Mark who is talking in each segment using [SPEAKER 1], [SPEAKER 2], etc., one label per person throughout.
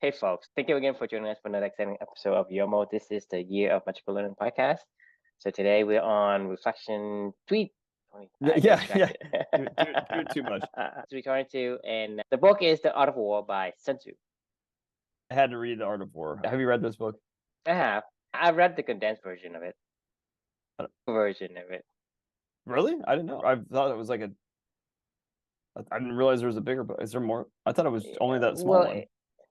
[SPEAKER 1] Hey, folks. Thank you again for joining us for another exciting episode of YOMO. This is the Year of Magical Learning podcast. So today we're on reflection tweet.
[SPEAKER 2] Yeah. Do it too much.
[SPEAKER 1] So we're trying to, and the book is The Art of War by Sun Tzu.
[SPEAKER 2] I had to read The Art of War. Have you read this book?
[SPEAKER 1] I have. I read the condensed version of it.
[SPEAKER 2] Really? I didn't know. I thought it was like I didn't realize there was a bigger book. Is there more? I thought it was only that small one.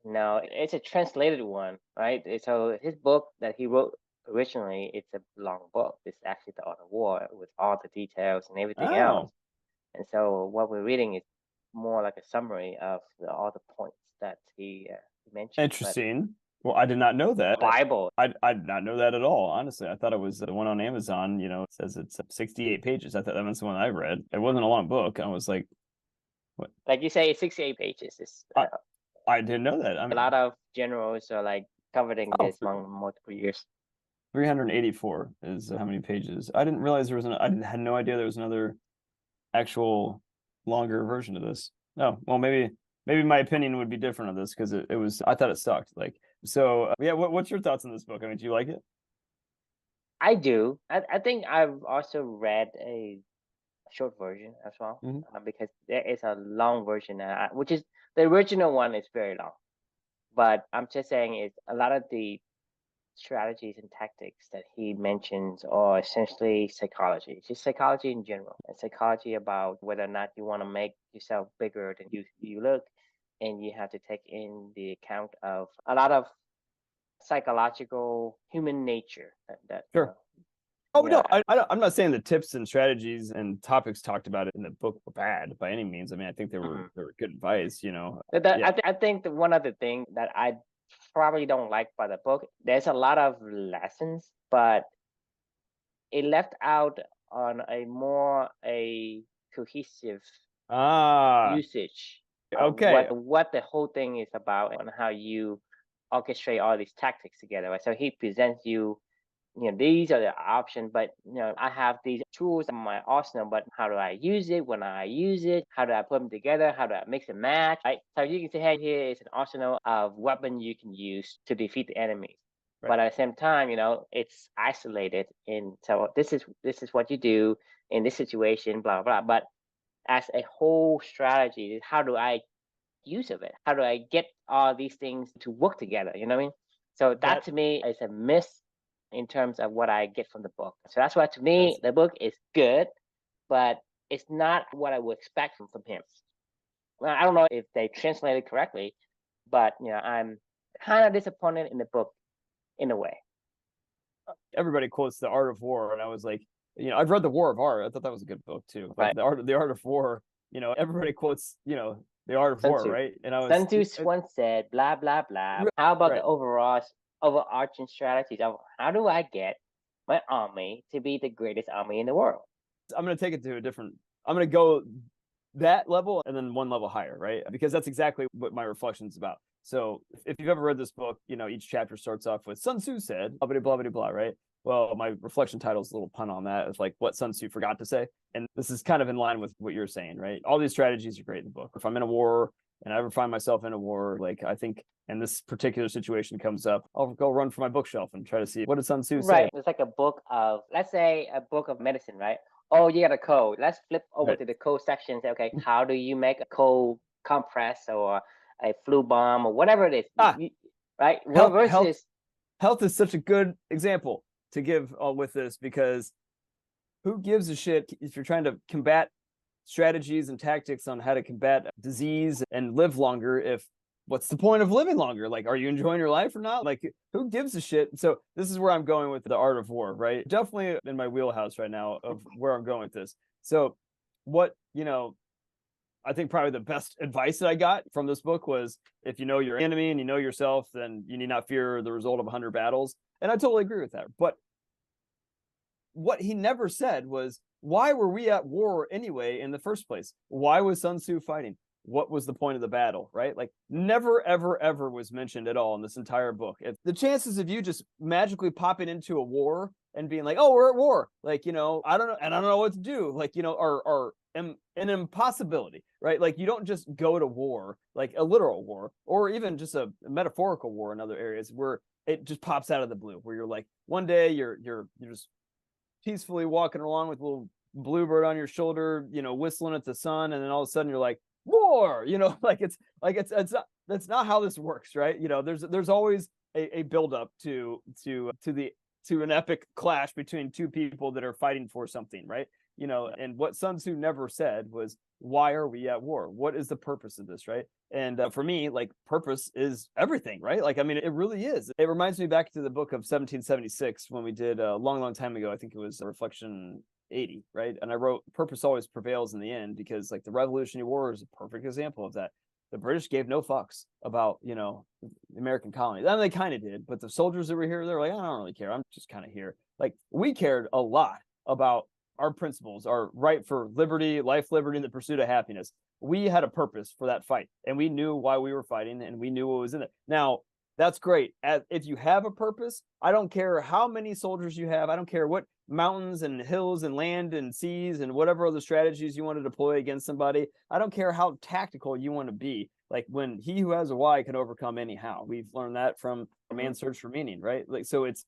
[SPEAKER 1] No, it's a translated one, right? So his book that he wrote originally, it's a long book. It's actually The Art of War with all the details and everything else. And so what we're reading is more like a summary of all the points that he mentioned.
[SPEAKER 2] Interesting. Well, I did not know that.
[SPEAKER 1] Bible.
[SPEAKER 2] I did not know that at all. Honestly, I thought it was the one on Amazon. You know, it says it's 68 pages. I thought that was the one I read. It wasn't a long book. I was like, what?
[SPEAKER 1] Like you say, it's 68 pages.
[SPEAKER 2] I didn't know that. I mean,
[SPEAKER 1] a lot of generals are like covering this among multiple years.
[SPEAKER 2] 384 is how many pages. I didn't realize there was I had no idea there was another actual longer version of this. Oh, well, maybe my opinion would be different on this because it was, I thought it sucked. Like, so yeah, what's your thoughts on this book? I mean, do you like it?
[SPEAKER 1] I do. I think I've also read a short version as well, because there is a long version, which is the original one is very long. But I'm just saying is a lot of the strategies and tactics that he mentions are essentially psychology, just psychology in general, and psychology about whether or not you want to make yourself bigger than you look, and you have to take in the account of a lot of psychological human nature that
[SPEAKER 2] sure. Oh, yeah. No, I'm not saying the tips and strategies and topics talked about it in the book were bad by any means. I mean, I think they were good advice, you know.
[SPEAKER 1] I think one other thing that I probably don't like by the book, there's a lot of lessons, but it left out on a cohesive usage.
[SPEAKER 2] Okay.
[SPEAKER 1] What the whole thing is about and how you orchestrate all these tactics together. Right? So he presents you, these are the options, but I have these tools in my arsenal, but how do I use it? When I use it, how do I put them together? How do I mix and match? Right? So you can say, hey, here is an arsenal of weapons you can use to defeat the enemy. Right. But at the same time, it's isolated. And so this is what you do in this situation, blah, blah, blah. But as a whole strategy, how do I use of it? How do I get all these things to work together? You know what I mean? So that to me is a miss in terms of what I get from the book. So that's why to me, the book is good, but it's not what I would expect from him. Well, I don't know if they translated correctly, but I'm kind of disappointed in the book in a way.
[SPEAKER 2] Everybody quotes The Art of War, and I was like, I've read The War of Art. I thought that was a good book too. But right. The Art of War, everybody quotes, The Art of War, right? And I was
[SPEAKER 1] Sun Tzu once said, blah blah blah. How about the overarching strategies of how do I get my army to be the greatest army in the world?
[SPEAKER 2] I'm going to take it to I'm going to go that level and then one level higher, right? Because that's exactly what my reflection is about. So if you've ever read this book, each chapter starts off with Sun Tzu said, blah, blah, blah, blah, blah, right? Well, my reflection title is a little pun on that. It's like what Sun Tzu forgot to say. And this is kind of in line with what you're saying, right? All these strategies are great in the book. If I'm in a war and I ever find myself in a war, like I think, and this particular situation comes up, I'll go run for my bookshelf and try to see what did Sun Tzu say.
[SPEAKER 1] Right. It's like a book of, let's say a book of medicine, right? Oh, you got a cold. Let's flip over to the cold section and say, okay, how do you make a cold compress or a flu bomb or whatever it is? Right?
[SPEAKER 2] Health is such a good example to give with this, because who gives a shit if you're trying to combat strategies and tactics on how to combat disease and live longer? If what's the point of living longer? Like, are you enjoying your life or not? Like, who gives a shit? So this is where I'm going with The Art of War, right? Definitely in my wheelhouse right now of where I'm going with this. So what, I think probably the best advice that I got from this book was, if you know your enemy and you know yourself, then you need not fear the result of 100 battles. And I totally agree with that. But what he never said was, why were we at war anyway in the first place? Why was Sun Tzu fighting? What was the point of the battle, right? Like, never, ever, ever was mentioned at all in this entire book. If the chances of you just magically popping into a war and being like, oh, we're at war, like, I don't know, and I don't know what to do, like, are an impossibility, right? Like you don't just go to war, like a literal war, or even just a metaphorical war in other areas where it just pops out of the blue, where you're like one day you're just peacefully walking along with a little bluebird on your shoulder, whistling at the sun, and then all of a sudden you're like war, it's not, that's not how this works, right? There's always a buildup to an epic clash between two people that are fighting for something, right? And what Sun Tzu never said was, why are we at war? What is the purpose of this, right? And for me, like, purpose is everything, right? Like, I mean, it really is. It reminds me back to the book of 1776 when we did a long time ago. I think it was Reflection 80, right? And I wrote, purpose always prevails in the end, because like the Revolutionary War is a perfect example of that. The British gave no fucks about, the American colonies. I mean, they kind of did, but the soldiers that were here, they're like, I don't really care. I'm just kind of here. Like, we cared a lot about our principles, our right for liberty, life, liberty, and the pursuit of happiness. We had a purpose for that fight, and we knew why we were fighting, and we knew what was in it. Now, that's great. If you have a purpose, I don't care how many soldiers you have. I don't care what mountains and hills and land and seas and whatever other strategies you want to deploy against somebody. I don't care how tactical you want to be. Like, when he who has a why can overcome anyhow. We've learned that from Man's Search for Meaning, right? Like, so it's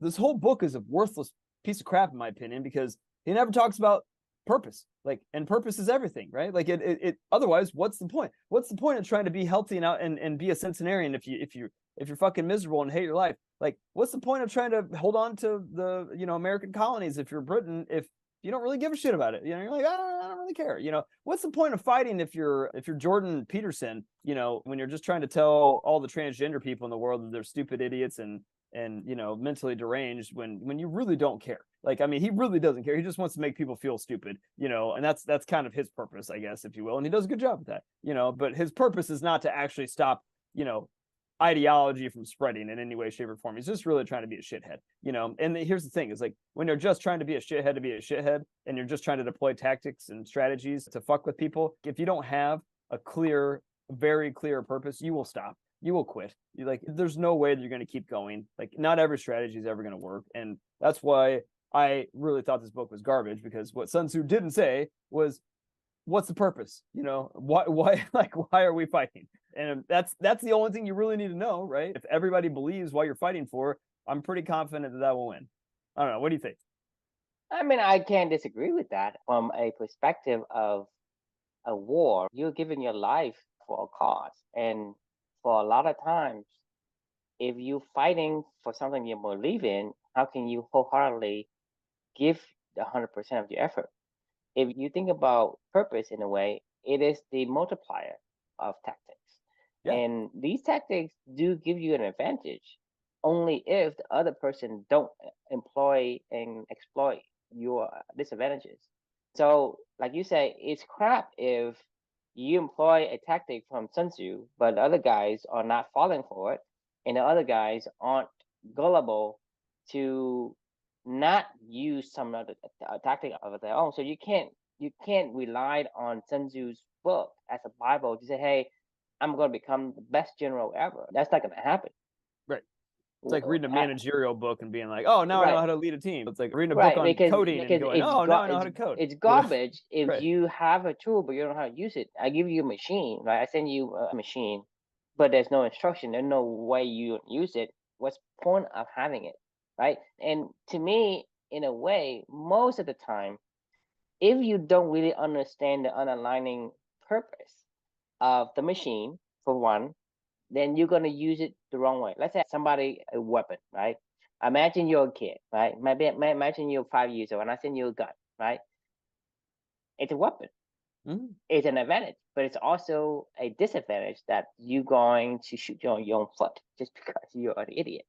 [SPEAKER 2] this whole book is a worthless piece of crap, in my opinion, because he never talks about purpose. Like, and purpose is everything, right? Like, it otherwise, what's the point? What's the point of trying to be healthy and be a centenarian if you're fucking miserable and hate your life? Like, what's the point of trying to hold on to the American colonies if you're Britain, if you don't really give a shit about it? You're like, I don't really care. What's the point of fighting if you're Jordan Peterson, when you're just trying to tell all the transgender people in the world that they're stupid idiots and mentally deranged, when you really don't care. Like, I mean, he really doesn't care. He just wants to make people feel stupid, and that's kind of his purpose, I guess, if you will. And he does a good job with that, but his purpose is not to actually stop, ideology from spreading in any way, shape, or form. He's just really trying to be a shithead, and here's the thing, is like, when you're just trying to be a shithead and you're just trying to deploy tactics and strategies to fuck with people, if you don't have a very clear purpose, you will stop. You will quit. There's no way that you're going to keep going. Like, not every strategy is ever going to work. And that's why I really thought this book was garbage, because what Sun Tzu didn't say was, what's the purpose? Why are we fighting? And that's the only thing you really need to know, right? If everybody believes what you're fighting for, I'm pretty confident that will win. I don't know. What do you think?
[SPEAKER 1] I mean, I can't disagree with that from a perspective of a war. You're giving your life for a cause. And for a lot of times, if you're fighting for something you believe in, how can you wholeheartedly give 100% of your effort? If you think about purpose in a way, it is the multiplier of tactics.
[SPEAKER 2] Yeah.
[SPEAKER 1] And these tactics do give you an advantage only if the other person don't employ and exploit your disadvantages. So, like you say, it's crap if you employ a tactic from Sun Tzu, but the other guys are not falling for it, and the other guys aren't gullible to not use some other tactic of their own. So you can't rely on Sun Tzu's book as a Bible to say, "Hey, I'm going to become the best general ever." That's not going to happen.
[SPEAKER 2] Right. It's like reading a managerial book and being like, oh, now I know how to lead a team. It's like reading a book on coding and going, oh, now I know how to code.
[SPEAKER 1] It's garbage if you have a tool but you don't know how to use it. I give you a machine, right? I send you a machine, but there's no instruction. There's no way you use it. What's the point of having it, right? And to me, in a way, most of the time, if you don't really understand the underlying purpose of the machine, for one, then you're going to use it the wrong way. Let's say somebody a weapon, right? Imagine you're a kid, right? Imagine you're 5 years old and I send you a gun, right? It's a weapon.
[SPEAKER 2] Mm-hmm.
[SPEAKER 1] It's an advantage, but it's also a disadvantage that you're going to shoot your own foot just because you're an idiot,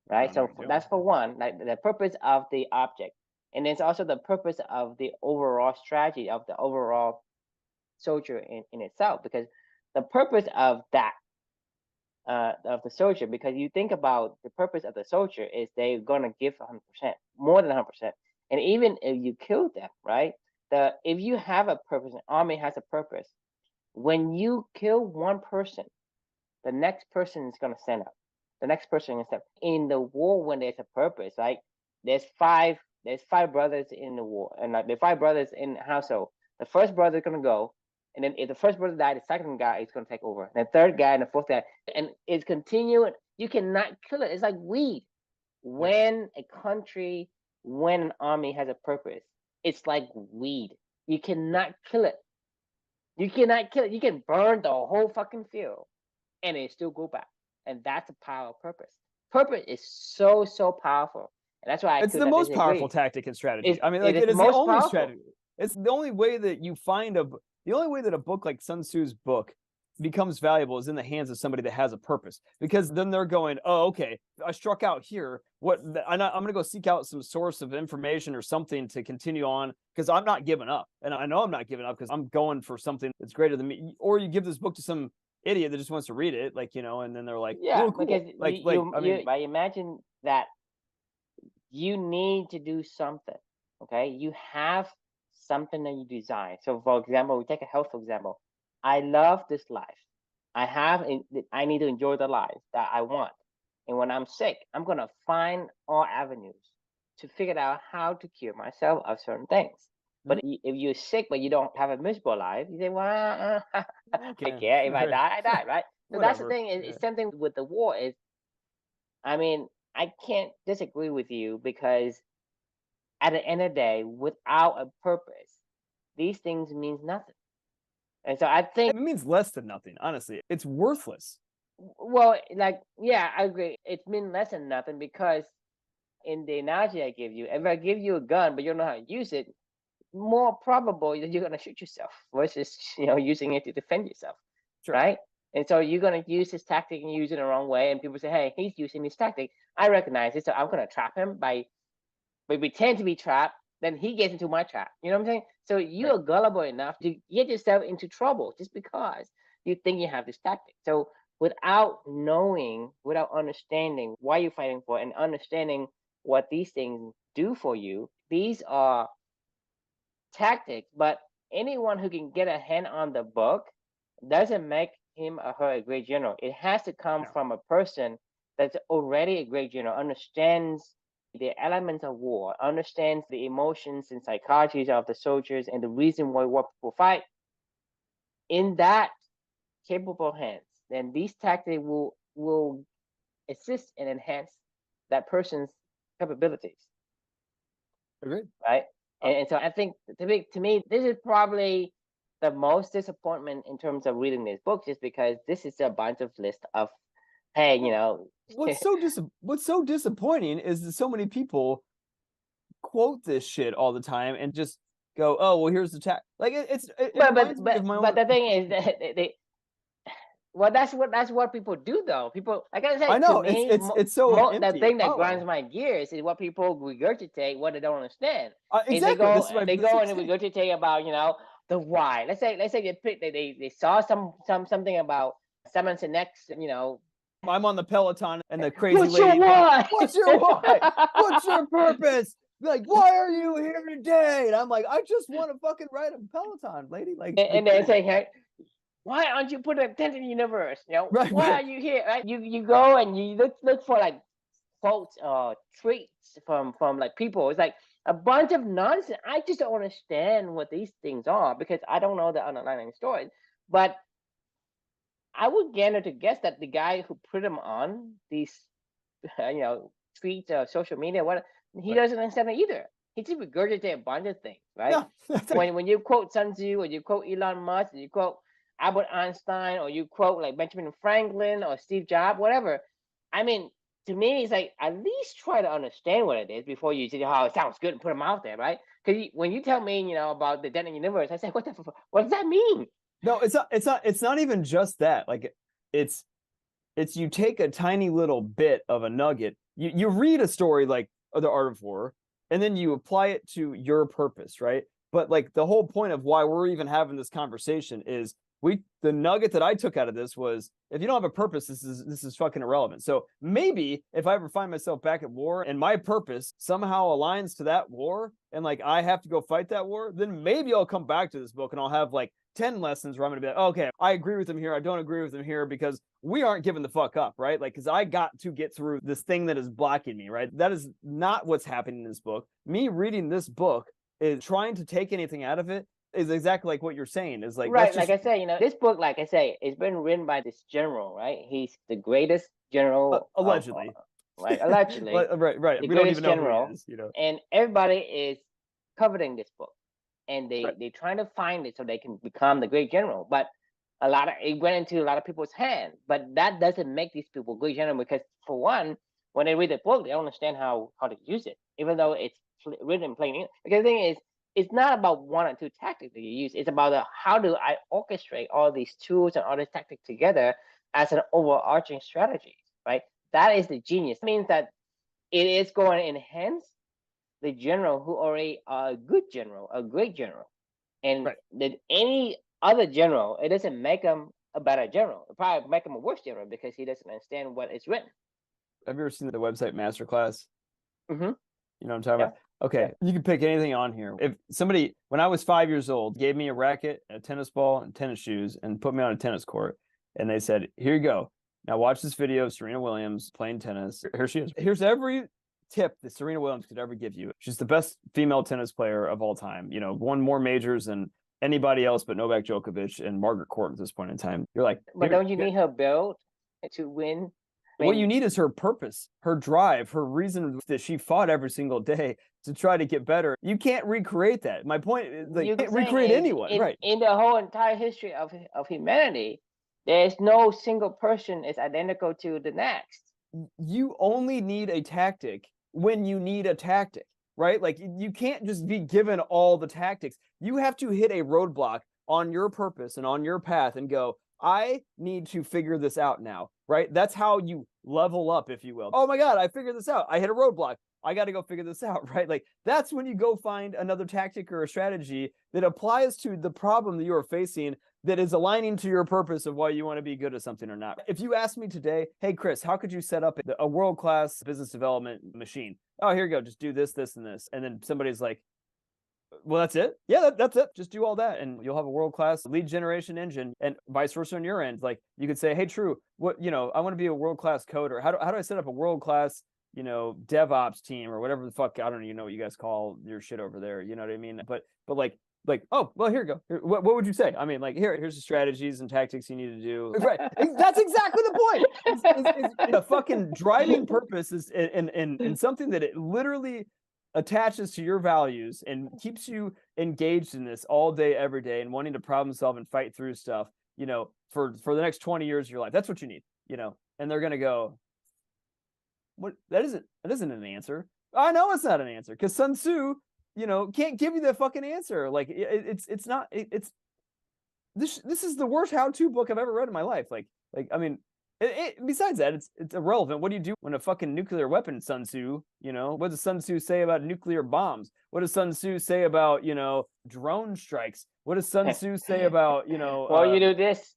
[SPEAKER 1] right? So that's for one, like the purpose of the object. And it's also the purpose of the overall strategy of the overall soldier in itself, because the purpose of that of the soldier, because you think about the purpose of the soldier is they're gonna give 100%, more than 100%, and even if you kill them, right? If you have a purpose, an army has a purpose. When you kill one person, the next person is gonna stand up. The next person is stand up. In the war, when there's a purpose, right? There's 5 there's 5 brothers in the war, and like the 5 brothers in the household. The first brother is gonna go, and then if the first brother died, the second guy is gonna take over. And the third guy and the fourth guy, and it's continuing. You cannot kill it. It's like weed. When a country, when an army has a purpose, it's like weed. You cannot kill it. You cannot kill it. You can burn the whole fucking field, and it still go back. And that's the power of purpose. Purpose is so powerful, and that's why I
[SPEAKER 2] It's
[SPEAKER 1] could
[SPEAKER 2] the
[SPEAKER 1] not
[SPEAKER 2] most
[SPEAKER 1] disagree.
[SPEAKER 2] powerful tactic and strategy. I mean,
[SPEAKER 1] it
[SPEAKER 2] like
[SPEAKER 1] is
[SPEAKER 2] it is the
[SPEAKER 1] most
[SPEAKER 2] only
[SPEAKER 1] powerful.
[SPEAKER 2] strategy. It's the only way that you find the only way that a book like Sun Tzu's book becomes valuable is in the hands of somebody that has a purpose, because then they're going, oh, okay, I struck out here. I'm going to go seek out some source of information or something to continue on, because I'm not giving up. And I know I'm not giving up because I'm going for something that's greater than me. Or you give this book to some idiot that just wants to read it, like, and then they're like,
[SPEAKER 1] yeah,
[SPEAKER 2] oh, cool.
[SPEAKER 1] because
[SPEAKER 2] I mean,
[SPEAKER 1] I imagine that you need to do something. Okay, you have something that you desire. So, for example, we take a health example. I love this life. I need to enjoy the life that I want. And when I'm sick, I'm gonna find all avenues to figure out how to cure myself of certain things. But if you're sick but you don't have a miserable life, you say, well, I care. If I die, I die, right? So that's the thing. It's something with the war is, I mean, I can't disagree with you, because at the end of the day, without a purpose, these things means nothing. And so I think
[SPEAKER 2] it means less than nothing. Honestly, it's worthless.
[SPEAKER 1] Well, like, yeah, I agree. It means less than nothing, because in the analogy I give you, if I give you a gun but you don't know how to use it, more probable that you're gonna shoot yourself versus using it to defend yourself,
[SPEAKER 2] Sure.
[SPEAKER 1] right? And so you're gonna use this tactic and use it the wrong way, and people say, "Hey, he's using this tactic." I recognize it, so I'm gonna trap him by pretend to be trapped. Then he gets into my trap. You know what I'm saying? So you are gullible enough to get yourself into trouble just because you think you have this tactic. So without knowing, without understanding why you're fighting for, and understanding what these things do for you, these are tactics. But anyone who can get a hand on the book doesn't make him or her a great general. It has to come from a person that's already a great general, understands the elements of war, understands the emotions and psychologies of the soldiers and the reason why war people fight. In that capable hands, then these tactics will assist and enhance that person's capabilities.
[SPEAKER 2] Agreed.
[SPEAKER 1] Right. And so I think to me, this is probably the most disappointment in terms of reading this book, just because this is a bunch of list of, hey,
[SPEAKER 2] what's so disappointing is that so many people quote this shit all the time and just go, oh, well, here's the tag. Like
[SPEAKER 1] but the thing is that well, that's what people do, though. People, like I said,
[SPEAKER 2] I know,
[SPEAKER 1] to me,
[SPEAKER 2] it's so
[SPEAKER 1] the thing that grinds my gears is what people regurgitate what they don't understand.
[SPEAKER 2] Exactly.
[SPEAKER 1] They go and regurgitate about the why. Let's say they saw something about someone next,
[SPEAKER 2] I'm on the Peloton and the crazy
[SPEAKER 1] what's
[SPEAKER 2] lady.
[SPEAKER 1] Your why?
[SPEAKER 2] What's your why? What's your purpose? Like, why are you here today? And I'm like, I just want to fucking ride a Peloton, lady. Like,
[SPEAKER 1] and they say, hey, why aren't you putting a tent in the universe? Why are you here? Right? You go and you look for like quotes or tweets from like people. It's like a bunch of nonsense. I just don't understand what these things are, because I don't know the underlying story. But I would gander to guess that the guy who put them on these, tweets or social media, he doesn't understand it either. He just regurgitates a bunch of things, right? When you quote Sun Tzu, or you quote Elon Musk, or you quote Albert Einstein, or you quote like Benjamin Franklin or Steve Jobs, whatever. I mean, to me, it's like, at least try to understand what it is before you say, oh, it sounds good, and put them out there, right? Because when you tell me, about the dead universe, I say, what does that mean?
[SPEAKER 2] No, it's not even just that. Like, it's you take a tiny little bit of a nugget. You read a story like The Art of War, and then you apply it to your purpose, right? But like, the whole point of why we're even having this conversation is the nugget that I took out of this was, if you don't have a purpose, this is fucking irrelevant. So maybe if I ever find myself back at war and my purpose somehow aligns to that war, and like I have to go fight that war, then maybe I'll come back to this book and I'll have like 10 lessons where I'm going to be like, okay, I agree with him here. I don't agree with him here because we aren't giving the fuck up, right? Like, because I got to get through this thing that is blocking me, right? That is not what's happening in this book. Me reading this book is trying to take anything out of it is exactly like what you're saying. Is like,
[SPEAKER 1] Right,
[SPEAKER 2] that's just
[SPEAKER 1] like I say, this book, like I say, it's been written by this general, right? He's the greatest general of,
[SPEAKER 2] allegedly.
[SPEAKER 1] right, allegedly,
[SPEAKER 2] right.
[SPEAKER 1] the
[SPEAKER 2] We don't
[SPEAKER 1] greatest
[SPEAKER 2] even know who he
[SPEAKER 1] general,
[SPEAKER 2] is, you know.
[SPEAKER 1] and everybody is coveting this book, and
[SPEAKER 2] Right.
[SPEAKER 1] they trying to find it so they can become the great general. But it went into a lot of people's hands, but that doesn't make these people great general because, for one, when they read the book, they don't understand how to use it, even though it's written in plain English. Because the thing is, it's not about one or two tactics that you use. It's about how do I orchestrate all these tools and all these tactics together as an overarching strategy, right? That is the genius. It means that it is going to enhance the general who already are a good general, a great general. And
[SPEAKER 2] Right.
[SPEAKER 1] that any other general, it doesn't make him a better general. It probably make him a worse general because he doesn't understand what is written.
[SPEAKER 2] Have you ever seen the website Masterclass?
[SPEAKER 1] Mm-hmm.
[SPEAKER 2] You know what I'm talking
[SPEAKER 1] Yeah.
[SPEAKER 2] about? Okay, you can pick anything on here. If somebody, when I was 5 years old, gave me a racket, a tennis ball, and tennis shoes, and put me on a tennis court, and they said, "Here you go. Now watch this video of Serena Williams playing tennis. Here she is. Here's every tip that Serena Williams could ever give you. She's the best female tennis player of all time. You know, won more majors than anybody else but Novak Djokovic and Margaret Court at this point in time." You're like,
[SPEAKER 1] But don't you need her build to win?
[SPEAKER 2] what you need is her purpose, her drive, her reason that she fought every single day to try to get better. You can't recreate that. My point is, like, you can't recreate anyone, right?
[SPEAKER 1] In the whole entire history of humanity, there's no single person is identical to the next.
[SPEAKER 2] You only need a tactic when you need a tactic, right? Like, you can't just be given all the tactics. You have to hit a roadblock on your purpose and on your path and go, I need to figure this out now, right? That's how you level up, if you will. Oh my God, I figured this out. I hit a roadblock. I got to go figure this out, right? Like, that's when you go find another tactic or a strategy that applies to the problem that you are facing, that is aligning to your purpose of why you want to be good at something or not. If you ask me today, hey, Chris, how could you set up a world-class business development machine? Oh, here you go. Just do this, this, and this. And then somebody's like, well, that's it. Yeah, that's it. Just do all that, and you'll have a world-class lead generation engine, and vice versa on your end. Like, you could say, hey, True, what, I want to be a world-class coder. How do I set up a world-class, DevOps team or whatever the fuck? I don't even know what you guys call your shit over there. You know what I mean? But like, oh, well, here you go. What would you say? I mean, like, here's the strategies and tactics you need to do. Right. That's exactly the point. The fucking driving purpose is in something that it literally attaches to your values and keeps you engaged in this all day, every day, and wanting to problem solve and fight through stuff, for the next 20 years of your life. That's what you need, and they're going to go, what? That isn't an answer. I know it's not an answer, because Sun Tzu, can't give you that fucking answer. Like, it's not, this is the worst how-to book I've ever read in my life. I mean, besides that, it's irrelevant. What do you do when a fucking nuclear weapon, Sun Tzu? What does Sun Tzu say about nuclear bombs? What does Sun Tzu say about, drone strikes? What does Sun Tzu say about,
[SPEAKER 1] well, you do this.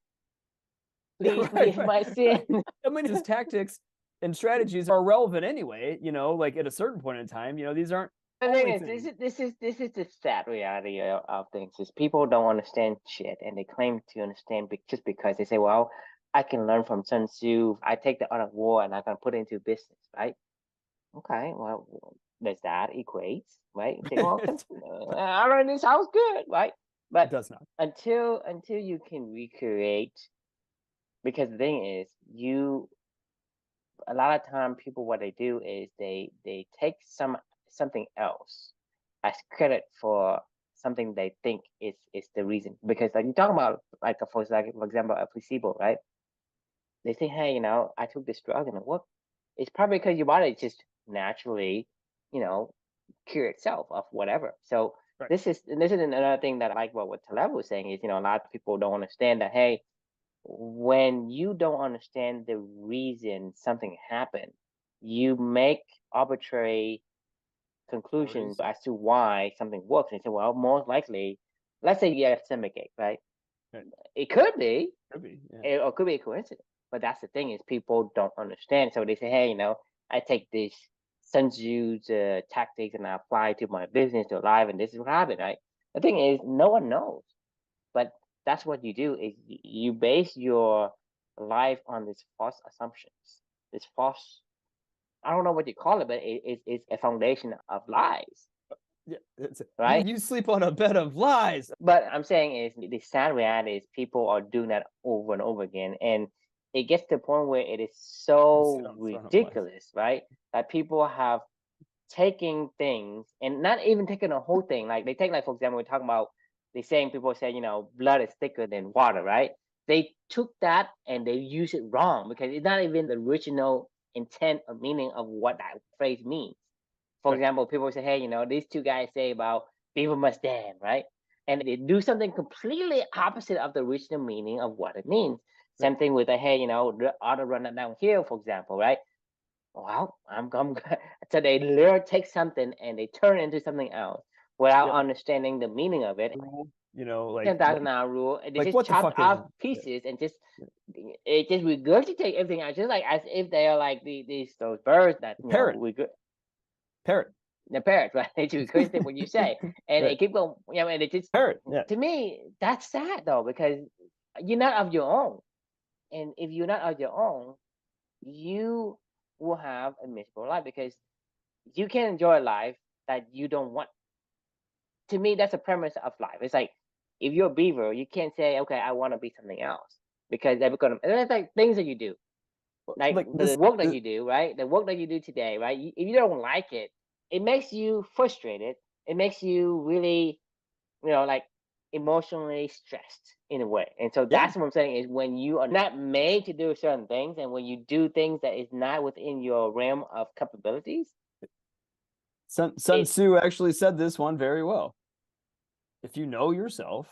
[SPEAKER 1] Please,
[SPEAKER 2] right.
[SPEAKER 1] my sin.
[SPEAKER 2] I mean, his tactics and strategies are relevant anyway, like at a certain point in time. These aren't.
[SPEAKER 1] The thing is, this is the sad reality of things. Is people don't understand shit, and they claim to understand just because they say, "Well, I can learn from Sun Tzu. I take the art of war and I can put it into business." Right? Okay. Well, does that equate? Right? You say, well, I don't know. This sounds good, right? But
[SPEAKER 2] it does not.
[SPEAKER 1] Until you can recreate, because the thing is, a lot of time people, what they do is they take something else as credit for something they think is the reason. Because, like, you talk about, like, for example, a placebo, right? They say, hey, I took this drug and it worked. It's probably because your body just naturally, cure itself of whatever. So
[SPEAKER 2] right.
[SPEAKER 1] This is another thing that I like what Taleb was saying is, a lot of people don't understand that, hey, when you don't understand the reason something happened, you make arbitrary conclusions as to why something works. And say, well, most likely, let's say you have stomachache, right? It could be, yeah. Or it could be a coincidence. But that's the thing, is people don't understand. So they say, hey, I take this Sun Tzu's tactics and I apply it to my business, to life, and this is what happened, right? The thing is, no one knows. But that's what you do is you base your life on these false assumptions, this false, I don't know what you call it, but it's a foundation of lies,
[SPEAKER 2] Yeah,
[SPEAKER 1] right?
[SPEAKER 2] you sleep on a bed of lies.
[SPEAKER 1] But I'm saying is the sad reality is people are doing that over and over again, and it gets to the point where it is so ridiculous, right? That people have taking things and not even taking the whole thing. Like they take, like for example, we're talking about the saying people say, blood is thicker than water, right? They took that and they use it wrong because it's not even the original intent or meaning of what that phrase means. For
[SPEAKER 2] Right.
[SPEAKER 1] example, people say, hey, these two guys say about people must damn, right? And they do something completely opposite of the original meaning of what it means. Same thing with a, hey, the auto runner downhill, for example, right? Well, I'm so they literally take something and they turn it into something else without
[SPEAKER 2] Yep.
[SPEAKER 1] understanding the meaning of it.
[SPEAKER 2] Like
[SPEAKER 1] 10,000-hour rule, and they
[SPEAKER 2] like
[SPEAKER 1] just
[SPEAKER 2] what the
[SPEAKER 1] chop
[SPEAKER 2] fuck
[SPEAKER 1] off
[SPEAKER 2] is
[SPEAKER 1] pieces and just it just regurgitate everything out, just like as if they are like those birds that
[SPEAKER 2] parrot? Parrot.
[SPEAKER 1] the parrots, right? They just regurgitate what you say, and
[SPEAKER 2] Right.
[SPEAKER 1] they keep going, and it just
[SPEAKER 2] Parrot. Yeah.
[SPEAKER 1] to me that's sad though because you're not of your own, and if you're not of your own, you will have a miserable life because you can enjoy a life that you don't want. To me, that's a premise of life. It's like if you're a beaver, you can't say, "Okay, I want to be something else," because they're gonna. And that's like things that you do, like
[SPEAKER 2] Like
[SPEAKER 1] the work that you do, right? The work that you do today, right? If you don't like it, it makes you frustrated. It makes you really, like emotionally stressed in a way. And so
[SPEAKER 2] Yeah.
[SPEAKER 1] that's what I'm saying is when you are not made to do certain things, and when you do things that is not within your realm of capabilities,
[SPEAKER 2] Sun
[SPEAKER 1] it
[SPEAKER 2] Tzu actually said this one very well. If you know yourself,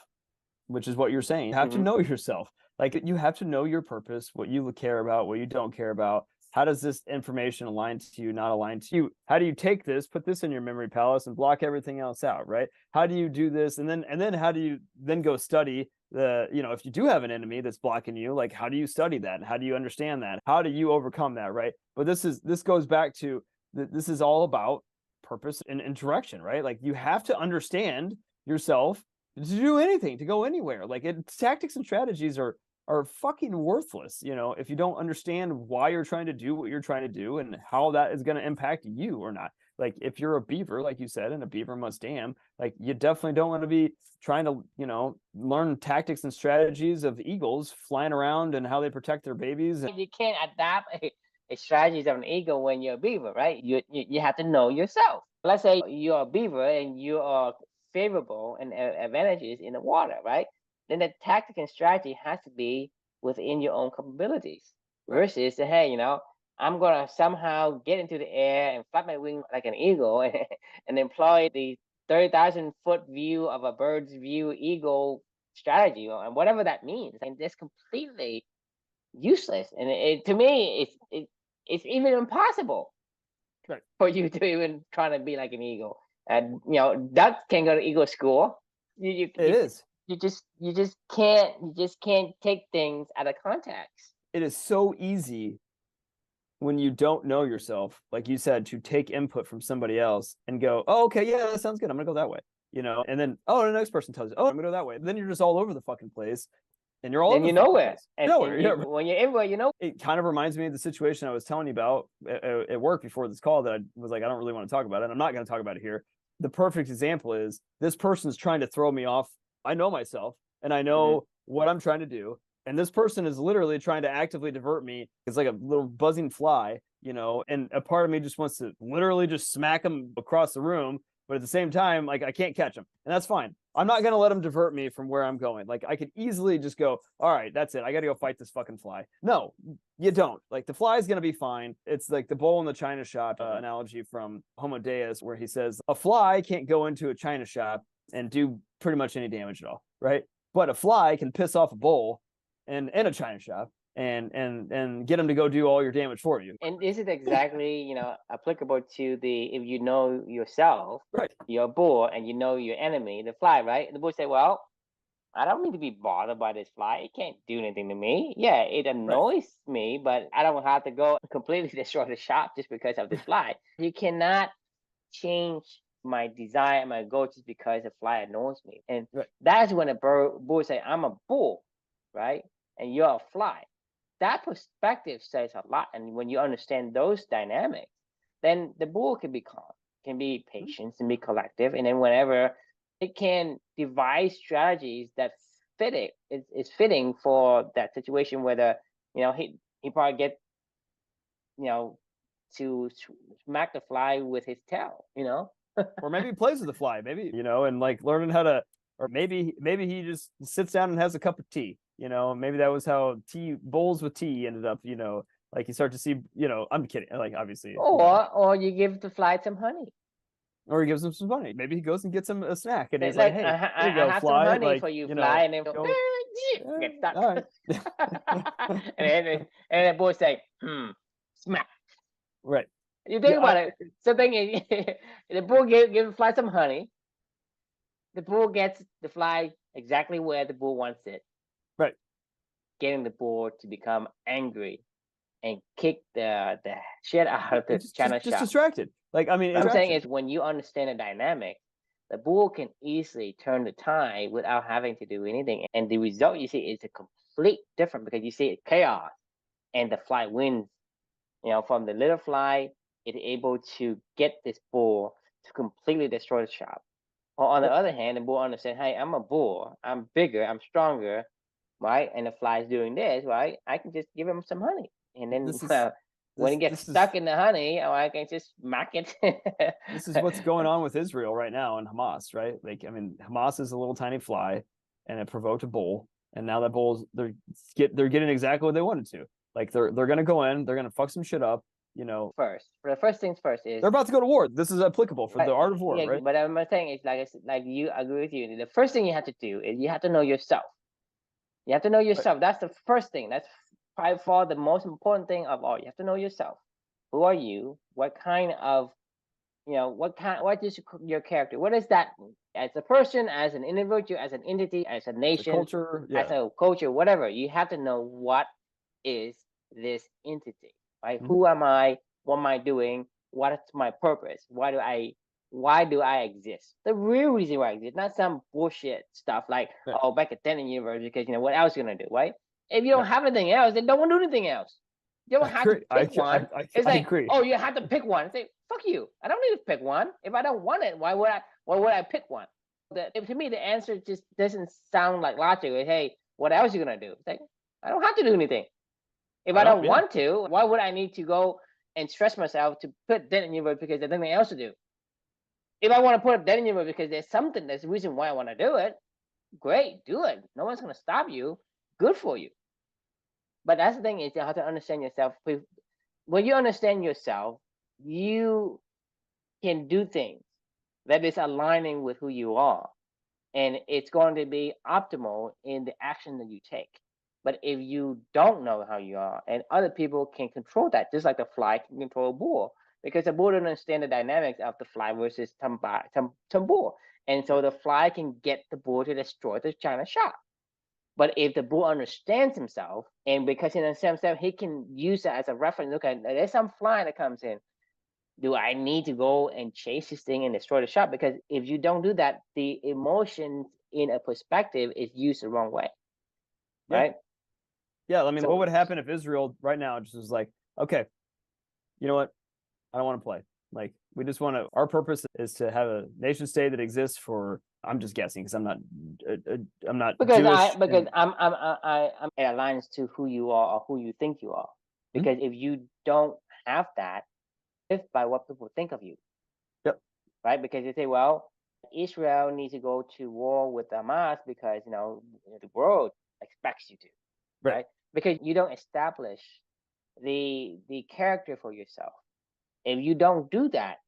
[SPEAKER 2] which is what you're saying, you have to know yourself. Like you have to know your purpose, what you care about, what you don't care about. How does this information align to you, not align to you? How do you take this, put this in your memory palace and block everything else out, right? How do you do this? And then how do you then go study if you do have an enemy that's blocking you, like how do you study that? How do you understand that? How do you overcome that, right? But this goes back to this is all about purpose and direction, right? Like you have to understand yourself to do anything, to go anywhere. Like tactics and strategies are fucking worthless, if you don't understand why you're trying to do what you're trying to do and how that is going to impact you or not. Like if you're a beaver, like you said, and a beaver must dam, like you definitely don't want to be trying to, learn tactics and strategies of eagles flying around and how they protect their babies.
[SPEAKER 1] you can't adapt a strategies of an eagle when you're a beaver, right? You have to know yourself. Let's say you're a beaver and you are favorable and advantages in the water, right? Then the tactic and strategy has to be within your own capabilities. Versus, hey, I'm gonna somehow get into the air and flap my wing like an eagle and employ the 30,000-foot view of a bird's view eagle strategy and whatever that means. And that's completely useless. And to me, it's even impossible for you to even try to be like an eagle. And ducks can go to eagle school.
[SPEAKER 2] It is.
[SPEAKER 1] You just can't take things out of context.
[SPEAKER 2] It is so easy when you don't know yourself, like you said, to take input from somebody else and go, oh, okay, yeah, that sounds good. I'm gonna go that way. And then the next person tells you, oh, I'm gonna go that way. Then you're just all over the fucking place. And you're all
[SPEAKER 1] Then
[SPEAKER 2] over
[SPEAKER 1] you
[SPEAKER 2] the
[SPEAKER 1] know
[SPEAKER 2] fucking
[SPEAKER 1] where.
[SPEAKER 2] place.
[SPEAKER 1] And,
[SPEAKER 2] Nowhere. Yeah.
[SPEAKER 1] when you're everywhere,
[SPEAKER 2] It kind of reminds me of the situation I was telling you about at work before this call that I was like, I don't really want to talk about it. And I'm not going to talk about it here. The perfect example is this person's trying to throw me off. I know myself and I know what I'm trying to do. And this person is literally trying to actively divert me. It's like a little buzzing fly, and a part of me just wants to literally just smack him across the room. But at the same time, like I can't catch him. And that's fine. I'm not going to let him divert me from where I'm going. Like I could easily just go, all right, that's it. I got to go fight this fucking fly. No, you don't. Like the fly is going to be fine. It's like the bull in the china shop analogy from Homo Deus, where he says a fly can't go into a china shop and do pretty much any damage at all, right? But a fly can piss off a bull and a china shop and get them to go do all your damage for you.
[SPEAKER 1] And this is exactly, applicable to if you know yourself,
[SPEAKER 2] right?
[SPEAKER 1] You're a bull and you know your enemy, the fly, right? And the bull say, well, I don't need to be bothered by this fly. It can't do anything to me. Yeah, it annoys me, but I don't have to go completely destroy the shop just because of this fly. You cannot change my desire, my goal, just because the fly annoys me. And
[SPEAKER 2] Right.
[SPEAKER 1] that's when a bull say, I'm a bull, right? And you're a fly. That perspective says a lot. And when you understand those dynamics, then the bull can be calm, can be patient, and be collective. And then whenever it can devise strategies that fit it, is fitting for that situation, whether, he probably get, to smack the fly with his tail,
[SPEAKER 2] Or maybe he plays with the fly, maybe, and like learning how to, or maybe he just sits down and has a cup of tea, maybe that was how bowls with tea ended up, like you start to see, I'm kidding, like obviously,
[SPEAKER 1] or you give the fly some honey,
[SPEAKER 2] or he gives him some money. Maybe he goes and gets him a snack, and he's
[SPEAKER 1] like,
[SPEAKER 2] like, "Hey,
[SPEAKER 1] I
[SPEAKER 2] there you go,
[SPEAKER 1] have some
[SPEAKER 2] fly!"
[SPEAKER 1] honey
[SPEAKER 2] Like,
[SPEAKER 1] for you, fly, and then
[SPEAKER 2] go,
[SPEAKER 1] get stuck.
[SPEAKER 2] all right,
[SPEAKER 1] and the boy say, smack.
[SPEAKER 2] right.
[SPEAKER 1] You think about it. So thing is, the bull give the fly some honey. The bull gets the fly exactly where the bull wants it.
[SPEAKER 2] Right.
[SPEAKER 1] Getting the bull to become angry and kick the shit out of the china shop.
[SPEAKER 2] Just distracted. Like, I mean,
[SPEAKER 1] what I'm saying is, when you understand the dynamic, the bull can easily turn the tide without having to do anything. And the result you see is a complete different, because you see chaos and the fly wins. From the little fly, it's able to get this bull to completely destroy the shop. Or on the other hand, the bull understands, hey, I'm a bull. I'm bigger. I'm stronger, right? And the fly's doing this, right? I can just give him some honey. And then when he gets stuck in the honey, I can just smack it.
[SPEAKER 2] This is what's going on with Israel right now and Hamas, right? Like, I mean, Hamas is a little tiny fly, and it provoked a bull, and now that bull's they're getting exactly what they wanted to. Like, they're gonna go in, they're gonna fuck some shit up,
[SPEAKER 1] First, the first things first is
[SPEAKER 2] they're about to go to war. This is applicable for the art of war, right?
[SPEAKER 1] But I'm saying is, like you agree with you. The first thing you have to do is you have to know yourself. You have to know yourself. Right. That's the first thing. That's by far the most important thing of all. You have to know yourself. Who are you? What kind of, what is your character? What is that as a person, as an individual, as an entity, as a nation,
[SPEAKER 2] culture,
[SPEAKER 1] as a culture, whatever? You have to know what is this entity, right? Mm-hmm. Who am I? What am I doing? What is my purpose? Why do I exist? The real reason why I exist, not some bullshit stuff like, right, back at 10 in the universe, because what else are you gonna do, right? If you don't have anything else, then don't do anything else. You don't have to pick one. It's like, oh, you have to pick one. Say, fuck you. I don't need to pick one. If I don't want it, why would I pick one? To me, the answer just doesn't sound like logical. Hey, what else are you gonna do? It's like, I don't have to do anything. If I don't want to, why would I need to go and stress myself to put that in the universe because there's nothing else to do? If I want to put that in the universe because there's a reason why I want to do it, great, do it. No one's gonna stop you. Good for you. But that's the thing, is you have to understand yourself. When you understand yourself, you can do things that is aligning with who you are, and it's going to be optimal in the action that you take. But if you don't know how you are, and other people can control that, just like the fly can control a bull, because the bull doesn't understand the dynamics of the fly versus bull, and so the fly can get the bull to destroy the china shop. But if the bull understands himself, and because he understands himself, he can use it as a reference. Look, at there's some fly that comes in. Do I need to go and chase this thing and destroy the shop? Because if you don't do that, the emotions in a perspective is used the wrong way, right?
[SPEAKER 2] Yeah, I mean, what would happen if Israel right now just was like, okay, you know what? I don't want to play. Like, we just want to. Our purpose is to have a nation state that exists for. I'm just guessing because I'm not
[SPEAKER 1] because
[SPEAKER 2] Jewish
[SPEAKER 1] I'm it aligns to who you are or who you think you are. Because if you don't have that, live by what people think of you.
[SPEAKER 2] Yep.
[SPEAKER 1] Right? Because they say, well, Israel needs to go to war with Hamas because the world expects you to. Right? Because you don't establish the character for yourself. If you don't do that,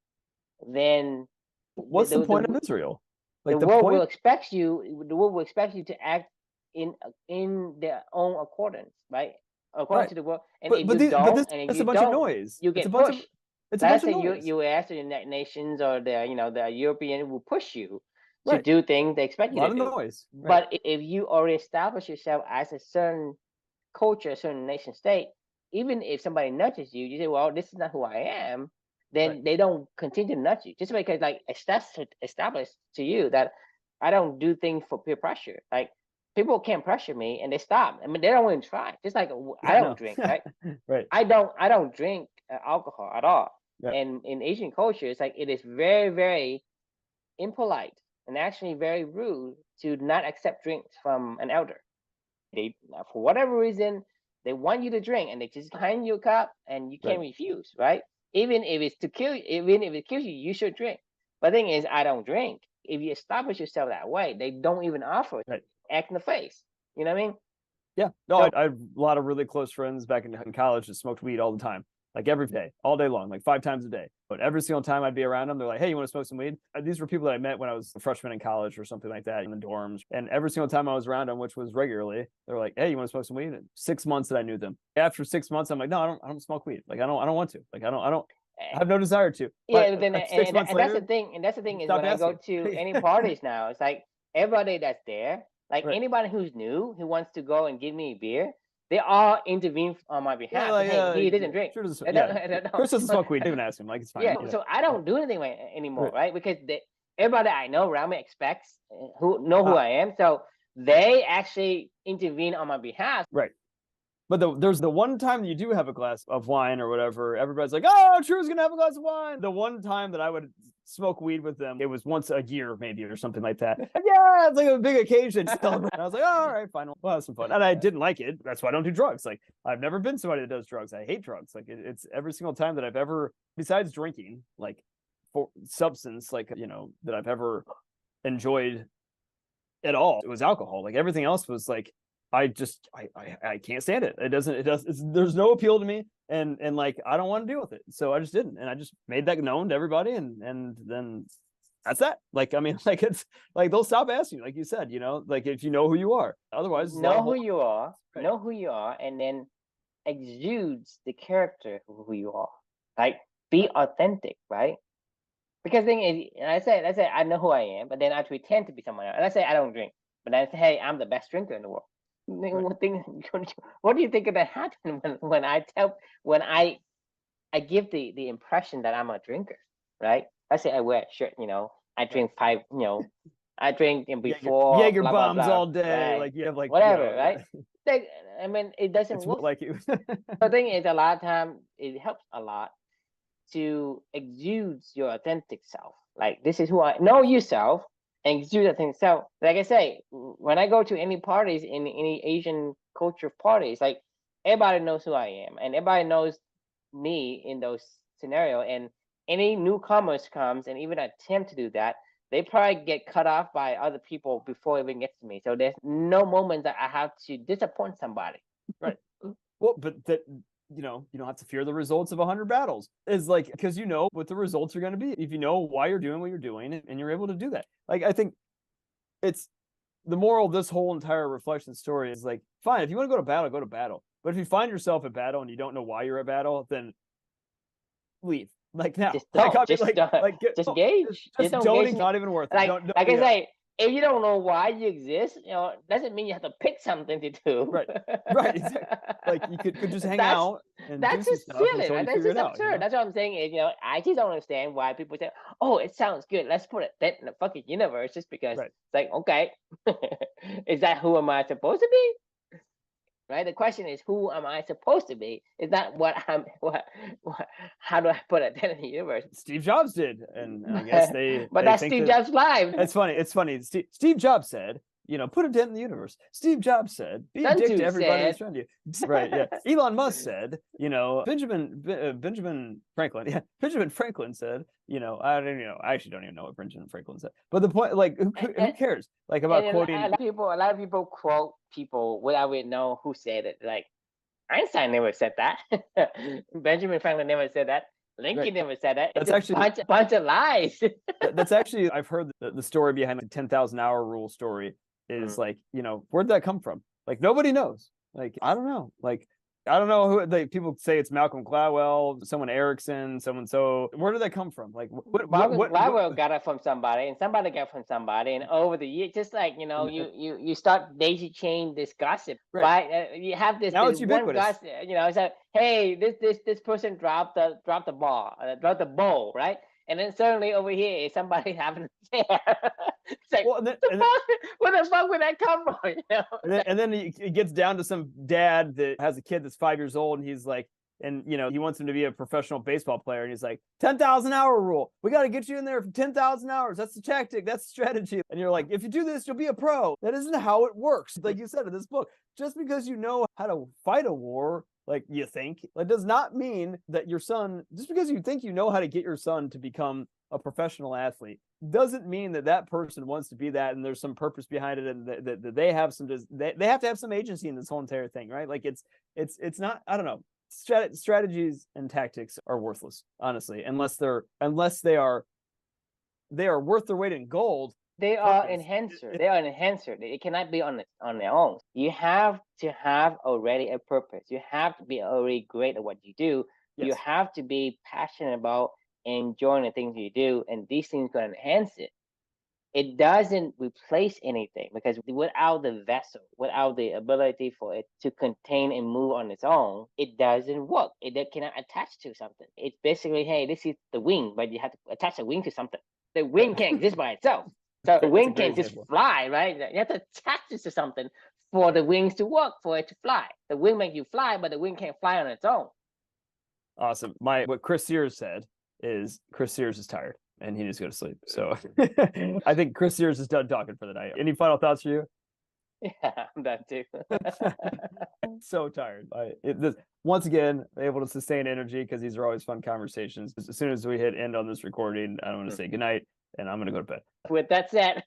[SPEAKER 1] then
[SPEAKER 2] what's the point of Israel?
[SPEAKER 1] Like, the world will expect you. The world will expect you to act in their own accordance, right? According to the world. And if you don't,
[SPEAKER 2] it's a bunch of noise.
[SPEAKER 1] You get pushed.
[SPEAKER 2] It's a bunch of noise.
[SPEAKER 1] The U.S. or the United Nations or the European will push you to do things they expect you to do. A lot of noise. But if you already establish yourself as a certain culture, a certain nation state, even if somebody nudges you, you say, well, this is not who I am, then they don't continue to nudge you just because like it's that's established to you that I don't do things for peer pressure. Like people can't pressure me and they stop. I mean, they don't even try. Just like I
[SPEAKER 2] Yeah,
[SPEAKER 1] don't
[SPEAKER 2] no.
[SPEAKER 1] drink, right?
[SPEAKER 2] Right.
[SPEAKER 1] I don't drink alcohol at all.
[SPEAKER 2] Yeah.
[SPEAKER 1] And in Asian culture, it's like it is very, very impolite and actually very rude to not accept drinks from an elder. They, for whatever reason, they want you to drink and they just hand you a cup and you can't
[SPEAKER 2] Right.
[SPEAKER 1] refuse, right? Even if it's to kill you, even if it kills you, you should drink. But the thing is, I don't drink. If you establish yourself that way, they don't even offer.
[SPEAKER 2] Right.
[SPEAKER 1] Act in the face. You know what I mean?
[SPEAKER 2] Yeah. No,
[SPEAKER 1] So
[SPEAKER 2] I have a lot of really close friends back in college that smoked weed all the time, like every day, all day long, like 5 times a day. But every single time I'd be around them, they're like, "Hey, you want to smoke some weed?" These were people that I met when I was a freshman in college or something like that in the dorms. And every single time I was around them, which was regularly, they're like, "Hey, you want to smoke some weed?" And 6 months that I knew them. After 6 months, I'm like, "No, I don't smoke weed. Like, I don't want to. Like, I have no desire to."
[SPEAKER 1] yeah,
[SPEAKER 2] But
[SPEAKER 1] but then
[SPEAKER 2] like 6 months
[SPEAKER 1] and that's
[SPEAKER 2] later,
[SPEAKER 1] the thing. And that's the thing is
[SPEAKER 2] stop
[SPEAKER 1] when I go
[SPEAKER 2] asking.
[SPEAKER 1] to any parties now, it's like everybody that's there, like
[SPEAKER 2] Right.
[SPEAKER 1] anybody who's new who wants to go and give me a beer, they all intervene on my
[SPEAKER 2] Yeah,
[SPEAKER 1] behalf.
[SPEAKER 2] like,
[SPEAKER 1] Hey, he doesn't drink.
[SPEAKER 2] sure doesn't.
[SPEAKER 1] I
[SPEAKER 2] Yeah,
[SPEAKER 1] don't, I don't
[SPEAKER 2] Chris doesn't
[SPEAKER 1] know.
[SPEAKER 2] smoke weed. Don't even ask him. Like, it's fine.
[SPEAKER 1] Yeah,
[SPEAKER 2] You know?
[SPEAKER 1] so I
[SPEAKER 2] Yeah.
[SPEAKER 1] don't do anything anymore,
[SPEAKER 2] Right.
[SPEAKER 1] right? Because everybody I know around me expects who know who
[SPEAKER 2] Ah,
[SPEAKER 1] I am, so they actually intervene on my behalf.
[SPEAKER 2] right. But there's the one time that you do have a glass of wine or whatever, everybody's like, "Oh, Drew's gonna have a glass of wine." The one time that I would smoke weed with them, it was once a year maybe or something like that. And yeah, it's like a big occasion to celebrate. And I was like, "Oh, all right, fine, we'll have some fun." And I didn't like it. That's why I don't do drugs. Like I've never been somebody that does drugs. I hate drugs. Like it's every single time that I've ever, besides drinking, like for substance, like that I've ever enjoyed at all, it was alcohol. Like everything else was like I can't stand it. There's no appeal to me, and like I don't want to deal with it. So I just didn't, and I just made that known to everybody, and then that's that. Like I mean, like it's like they'll stop asking, like you said, like if you know who you are. Otherwise, it's a lot
[SPEAKER 1] Know
[SPEAKER 2] of
[SPEAKER 1] who you are,
[SPEAKER 2] right.
[SPEAKER 1] know who you are, and then exudes the character of who you are. Like be authentic, right? Because the thing is, and I say I know who I am, but then I pretend to be someone else. And I say I don't drink, but then I say, hey, I'm the best drinker in the world.
[SPEAKER 2] Right.
[SPEAKER 1] What do you think of that happen when I give the impression that I'm a drinker, right? I say I wear a shirt, I drink five, I drink before
[SPEAKER 2] Jaeger
[SPEAKER 1] blah blah
[SPEAKER 2] bombs
[SPEAKER 1] blah,
[SPEAKER 2] all day.
[SPEAKER 1] right?
[SPEAKER 2] Like you have like
[SPEAKER 1] Whatever, right? I mean, it doesn't
[SPEAKER 2] it's
[SPEAKER 1] work.
[SPEAKER 2] like you.
[SPEAKER 1] The thing is, a lot of time it helps a lot to exude your authentic self. Like this is who I know yourself and exude authentic self. Like I say, when I go to any parties in any Asian culture parties, like everybody knows who I am and everybody knows me in those scenario. And any newcomers comes and even attempt to do that, they probably get cut off by other people before it even gets to me. So there's no moment that I have to disappoint somebody.
[SPEAKER 2] Right. Well, but that you don't have to fear the results of 100 battles. Is like because you know what the results are going to be if you know why you're doing what you're doing and you're able to do that. Like I think it's the moral of this whole entire reflection story is like, fine, if you want to go to battle, go to battle. But if you find yourself at battle and you don't know why you're at battle, then leave. Like now,
[SPEAKER 1] Just
[SPEAKER 2] like,
[SPEAKER 1] don't.
[SPEAKER 2] I mean,
[SPEAKER 1] Just don't. Just engage.
[SPEAKER 2] just
[SPEAKER 1] Don't
[SPEAKER 2] don't.
[SPEAKER 1] engage.
[SPEAKER 2] It's not even worth it.
[SPEAKER 1] Like
[SPEAKER 2] Don't,
[SPEAKER 1] like I
[SPEAKER 2] yeah.
[SPEAKER 1] say, if you don't know why you exist, doesn't mean you have to pick something to do.
[SPEAKER 2] Right. Exactly. Like you could just hang out and do
[SPEAKER 1] That's
[SPEAKER 2] some
[SPEAKER 1] just
[SPEAKER 2] stuff
[SPEAKER 1] silly.
[SPEAKER 2] until
[SPEAKER 1] Right?
[SPEAKER 2] you
[SPEAKER 1] That's
[SPEAKER 2] figure
[SPEAKER 1] just
[SPEAKER 2] it out.
[SPEAKER 1] absurd. That's what I'm saying. Is I just don't understand why people say, "Oh, it sounds good. Let's put it that in the fucking universe." Just because
[SPEAKER 2] Right.
[SPEAKER 1] it's like, okay, is that who am I supposed to be? Right. The question is, who am I supposed to be? It's not what I'm. How do I put it in the universe?
[SPEAKER 2] Steve Jobs did, and I guess
[SPEAKER 1] but
[SPEAKER 2] they
[SPEAKER 1] that's
[SPEAKER 2] think
[SPEAKER 1] Steve
[SPEAKER 2] that,
[SPEAKER 1] Jobs' live.
[SPEAKER 2] It's funny. Steve Jobs said, put a dent in the universe. Steve Jobs said, be a
[SPEAKER 1] Sun
[SPEAKER 2] dick
[SPEAKER 1] Tzu
[SPEAKER 2] to everybody
[SPEAKER 1] said,
[SPEAKER 2] that's around you. Right, yeah. Elon Musk said, Benjamin Franklin, yeah. Benjamin Franklin said, I don't I actually don't even know what Benjamin Franklin said. But the point, like, who cares? Like about quoting.
[SPEAKER 1] A lot of people quote people without even know who said it. Like Einstein never said that. Benjamin Franklin never said that. Lincoln never said that. It's
[SPEAKER 2] That's actually
[SPEAKER 1] a bunch of lies.
[SPEAKER 2] That's actually, I've heard the story behind the 10,000 hour rule story is like, where'd that come from? Like nobody knows. Like I don't know. Like I don't know who people say it's Malcolm Gladwell, someone Erickson, someone. So where did that come from? Like
[SPEAKER 1] Marcus Gladwell got it from somebody, and somebody got it from somebody, and over the years, just like you start daisy chain this gossip, right? You have this
[SPEAKER 2] now it's
[SPEAKER 1] one
[SPEAKER 2] ubiquitous.
[SPEAKER 1] gossip, it's like, hey, this person dropped the bowl, right? And then suddenly over here, somebody having a affair. It's like,
[SPEAKER 2] Well,
[SPEAKER 1] where the fuck would that come from?
[SPEAKER 2] And then it gets down to some dad that has a kid that's 5 years old, and he's like, and he wants him to be a professional baseball player, and he's like, 10,000 hour rule. We got to get you in there for 10,000 hours. That's the tactic. That's the strategy. And you're like, if you do this, you'll be a pro. That isn't how it works. Like you said in this book, just because you know how to fight a war, like you think, that does not mean that your son, just because you think you know how to get your son to become a professional athlete, doesn't mean that person wants to be that, and there's some purpose behind it, and that they have some, they have to have some agency in this whole entire thing, right? Like it's not, I don't know. Strategies and tactics are worthless, honestly, unless they are worth their weight in gold.
[SPEAKER 1] They are enhancer. They are an enhancer. It cannot be on their own. You have to have already a purpose. You have to be already great at what you do. Yes. You have to be passionate about enjoying the things you do, and these things going to enhance it. It doesn't replace anything, because without the vessel, without the ability for it to contain and move on its own, it doesn't work. It cannot attach to something. It's basically, hey, this is the wing, but you have to attach the wing to something. The wing can't exist by itself. So the wing can't just fly, right? You have to attach it to something for the wings to work, for it to fly. The wing makes you fly, but the wing can't fly on its own.
[SPEAKER 2] Awesome. What Chris Sears said is Chris Sears is tired and he needs to go to sleep. So I think Chris Sears is done talking for the night. Any final thoughts for you?
[SPEAKER 1] Yeah, I'm done too.
[SPEAKER 2] I'm so tired. Once again, able to sustain energy because these are always fun conversations. As soon as we hit end on this recording, I'm going to say goodnight, and I'm going to go to bed.
[SPEAKER 1] With that said,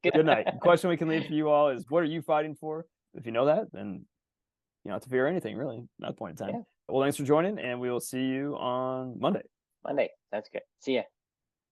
[SPEAKER 2] good night. The question we can leave for you all is, what are you fighting for? If you know that, then you don't have to fear anything, really, at that point in time. Yeah. Well, thanks for joining, and we will see you on Monday.
[SPEAKER 1] Monday. Sounds good. See ya.